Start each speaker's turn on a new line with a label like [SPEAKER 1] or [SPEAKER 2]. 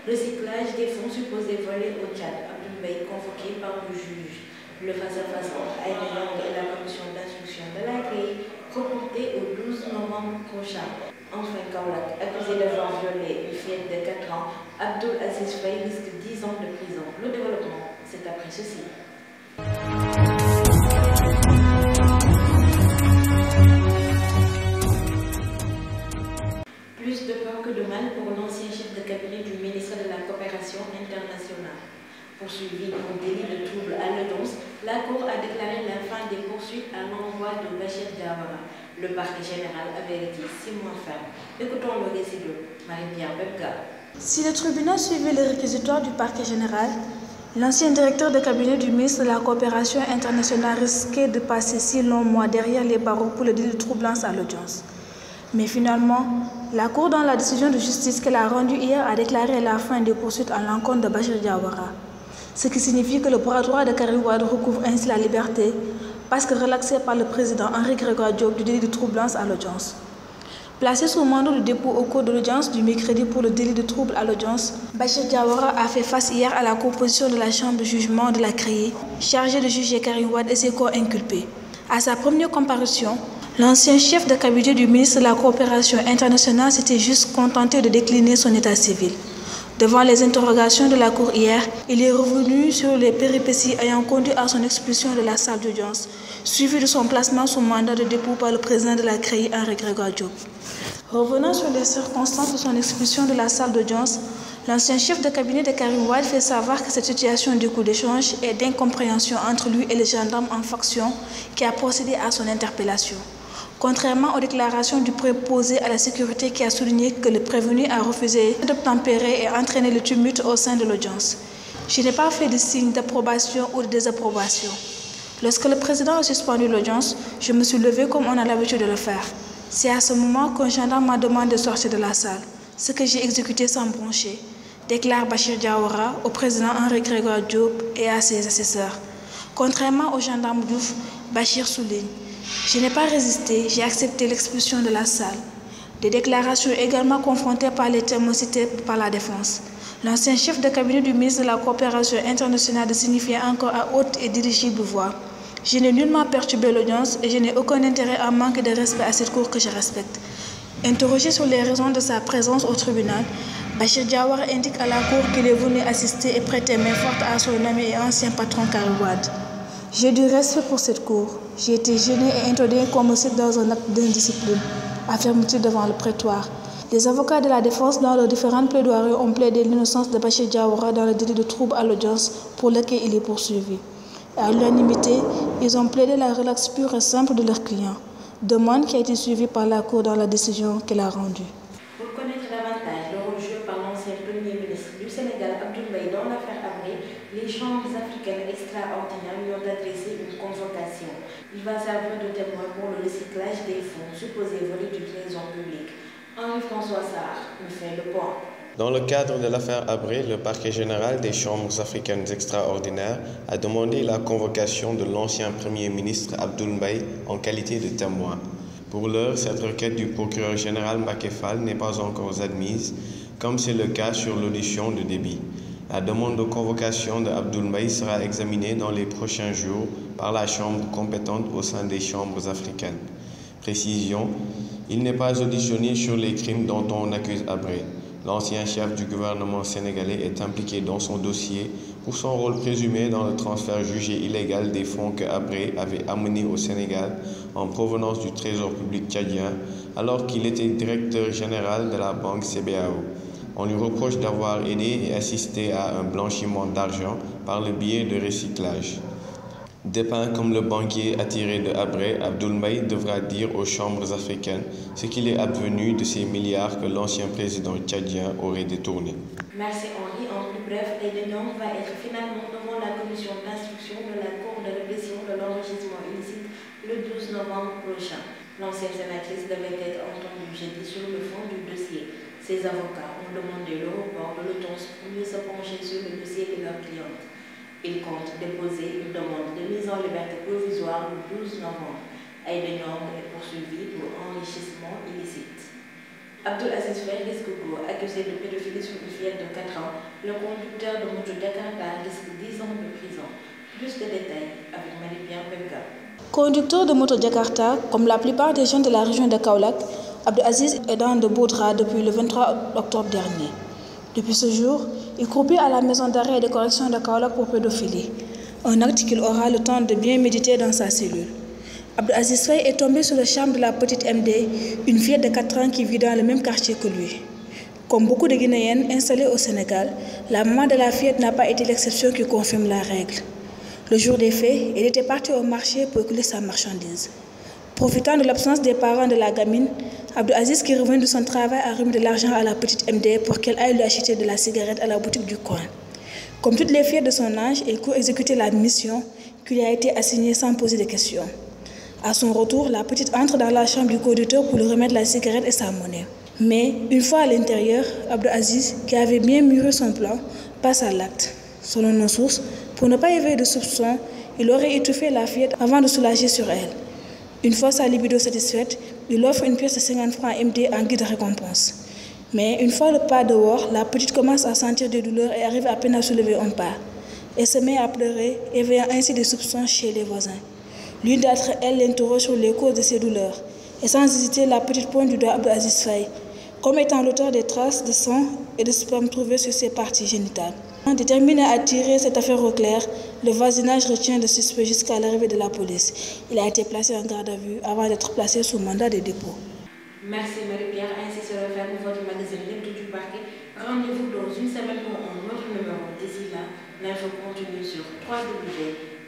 [SPEAKER 1] Recyclage des fonds supposés volés au Tchad. Abdoul Mbaye convoqué par le juge. Le face-à-face entre Aïda Ndiongue et la commission d'instruction de la CREI reporté au 12 novembre prochain. Enfin, Kaolack, accusé d'avoir violé une fillette de 4 ans, Abdoul Aziz Faye risque 10 ans de prison. Le développement, c'est après ceci. Plus de peur que de mal pour l'ancien chef de cabinet du ministre de la Coopération internationale. Poursuivi pour délit de trouble à l'audience, la Cour a déclaré la fin des poursuites à l'envoi de Bachir Diawara. Le parquet général avait dit 6 mois ferme. Écoutons le récit de Marie-Pierre Belga.
[SPEAKER 2] Si le tribunal suivait les réquisitoires du parquet général, l'ancien directeur de cabinet du ministre de la Coopération internationale risquait de passer 6 longs mois derrière les barreaux pour le délit de troublance à l'audience. Mais finalement, la Cour, dans la décision de justice qu'elle a rendue hier, a déclaré la fin des poursuites à l'encontre de Bachir Diawara. Ce qui signifie que le bras droit de Karim Wade recouvre ainsi la liberté, parce que relaxé par le président Henri Grégoire Diop du délit de troublance à l'audience. Placé sous mandat de dépôt au cours de l'audience du mercredi pour le délit de trouble à l'audience, Bachir Diawara a fait face hier à la composition de la chambre de jugement de la CREI, chargée de juger Karim Wade et ses co-inculpés. À sa première comparution, l'ancien chef de cabinet du ministre de la Coopération internationale s'était juste contenté de décliner son état civil. Devant les interrogations de la Cour hier, il est revenu sur les péripéties ayant conduit à son expulsion de la salle d'audience, suivi de son placement sous mandat de dépôt par le président de la CREI, Henri Grégoire Diop. Revenant sur les circonstances de son expulsion de la salle d'audience, l'ancien chef de cabinet de Karim Wade fait savoir que cette situation découle d'échanges et d'incompréhension entre lui et les gendarmes en faction qui a procédé à son interpellation. Contrairement aux déclarations du préposé à la sécurité qui a souligné que le prévenu a refusé d'obtempérer et entraîné le tumulte au sein de l'audience. Je n'ai pas fait de signe d'approbation ou de désapprobation. Lorsque le président a suspendu l'audience, je me suis levé comme on a l'habitude de le faire. C'est à ce moment qu'un gendarme m'a demandé de sortir de la salle, ce que j'ai exécuté sans broncher, déclare Bachir Diawara au président Henri Grégoire Diop et à ses assesseurs. Contrairement au gendarme Diouf, Bachir souligne: je n'ai pas résisté, j'ai accepté l'expulsion de la salle. Des déclarations également confrontées par les témoins cités par la défense. L'ancien chef de cabinet du ministre de la Coopération internationale de signifier encore à haute et dirigible voix: je n'ai nullement perturbé l'audience et je n'ai aucun intérêt à manquer de respect à cette cour que je respecte. Interrogé sur les raisons de sa présence au tribunal, Bachir Diawara indique à la cour qu'il est venu assister et prêter main forte à son ami et ancien patron Karim Wade. J'ai du respect pour cette cour. J'ai été gêné et étonné qu'on me cite dans un acte d'indiscipline, affirme-t-il devant le prétoire. Les avocats de la défense, dans leurs différentes plaidoiries, ont plaidé l'innocence de Bachir Diawara dans le délit de trouble à l'audience pour lequel il est poursuivi. À l'unanimité, ils ont plaidé la relaxe pure et simple de leur client, demande qui a été suivie par la Cour dans la décision qu'elle a rendue.
[SPEAKER 1] Pour connaître davantage le rôle joué par l'ancien Premier ministre du Sénégal, Abdoul Mbaye, dans l'affaire Habré, les chambres africaines extraordinaires lui ont adressé une convocation. Il va servir de témoin pour le recyclage des fonds supposés volés du trésor public. Henri-François Sarr nous fait le point.
[SPEAKER 3] Dans le cadre de l'affaire Habré, le parquet général des chambres africaines extraordinaires a demandé la convocation de l'ancien Premier ministre Abdoul Mbaye en qualité de témoin. Pour l'heure, cette requête du procureur général Mbacké Fall n'est pas encore admise, comme c'est le cas sur l'audition de Déby. La demande de convocation de Abdoul Mbaye sera examinée dans les prochains jours par la chambre compétente au sein des chambres africaines. Précision, il n'est pas auditionné sur les crimes dont on accuse Habré. L'ancien chef du gouvernement sénégalais est impliqué dans son dossier pour son rôle présumé dans le transfert jugé illégal des fonds que Habré avait amenés au Sénégal en provenance du trésor public tchadien alors qu'il était directeur général de la banque CBAO. On lui reproche d'avoir aidé et assisté à un blanchiment d'argent par le biais de recyclage. Dépeint comme le banquier attiré de Habré, Abdoul Mbaye devra dire aux chambres africaines ce qu'il est advenu de ces milliards que l'ancien président tchadien aurait détournés.
[SPEAKER 1] Merci Henri. En plus bref, Aïda Ndiongue va être finalement devant la commission d'instruction de la Cour de répression de l'enrichissement illicite le 12 novembre prochain. L'ancienne sénatrice devait être entendue jeudi sur le fond du dossier. Ses avocats ont demandé le report de l'audience pour mieux se pencher sur le dossier de leur cliente. Ils comptent déposer une demande de mise en liberté provisoire le 12 novembre. Aïda Ndiongue est poursuivie pour enrichissement illicite. Abdoul Aziz Faye risque gros, accusé de pédophilie sur une fillette de 4 ans. Le conducteur de moto Jakarta risque 10 ans de prison. Plus de détails avec Marie-Pierre Belga.
[SPEAKER 2] Conducteur de moto Jakarta, comme la plupart des jeunes de la région de Kaolack, Abdoul Aziz est dans de beaux draps depuis le 23 octobre dernier. Depuis ce jour, il croupit à la maison d'arrêt et de correction de Kaolack pour pédophilie, un acte qu'il aura le temps de bien méditer dans sa cellule. Abdoul Aziz Faye est tombé sous le charme de la petite MD, une fillette de 4 ans qui vit dans le même quartier que lui. Comme beaucoup de Guinéennes installées au Sénégal, la maman de la fillette n'a pas été l'exception qui confirme la règle. Le jour des faits, elle était partie au marché pour écouler sa marchandise. Profitant de l'absence des parents de la gamine, Abdoul Aziz, qui revient de son travail, a remis de l'argent à la petite MD pour qu'elle aille lui acheter de la cigarette à la boutique du coin. Comme toutes les filles de son âge, elle court exécuter la mission qui lui a été assignée sans poser de questions. À son retour, la petite entre dans la chambre du conducteur pour lui remettre la cigarette et sa monnaie. Mais, une fois à l'intérieur, Abdoul Aziz, qui avait bien mûri son plan, passe à l'acte. Selon nos sources, pour ne pas éveiller de soupçons, il aurait étouffé la fillette avant de soulager sur elle. Une fois sa libido satisfaite, il offre une pièce de 50 francs à MD en guise de récompense. Mais une fois le pas dehors, la petite commence à sentir des douleurs et arrive à peine à soulever un pas. Elle se met à pleurer, éveillant ainsi des soupçons chez les voisins. L'une d'entre elles l'interroge sur les causes de ses douleurs. Et sans hésiter, la petite pointe du doigt Abdoul Aziz Faye, comme étant l'auteur des traces de sang et de sperme trouvées sur ses parties génitales. Déterminé à tirer cette affaire au clair, le voisinage retient le suspect jusqu'à l'arrivée de la police. Il a été placé en garde à vue avant d'être placé sous mandat de dépôt.
[SPEAKER 1] Merci Marie-Pierre. Ainsi se referme votre magazine Lecture du Parquet. Rendez-vous dans une semaine pour un autre numéro. D'ici là, l'info continue sur www.gfm.sn.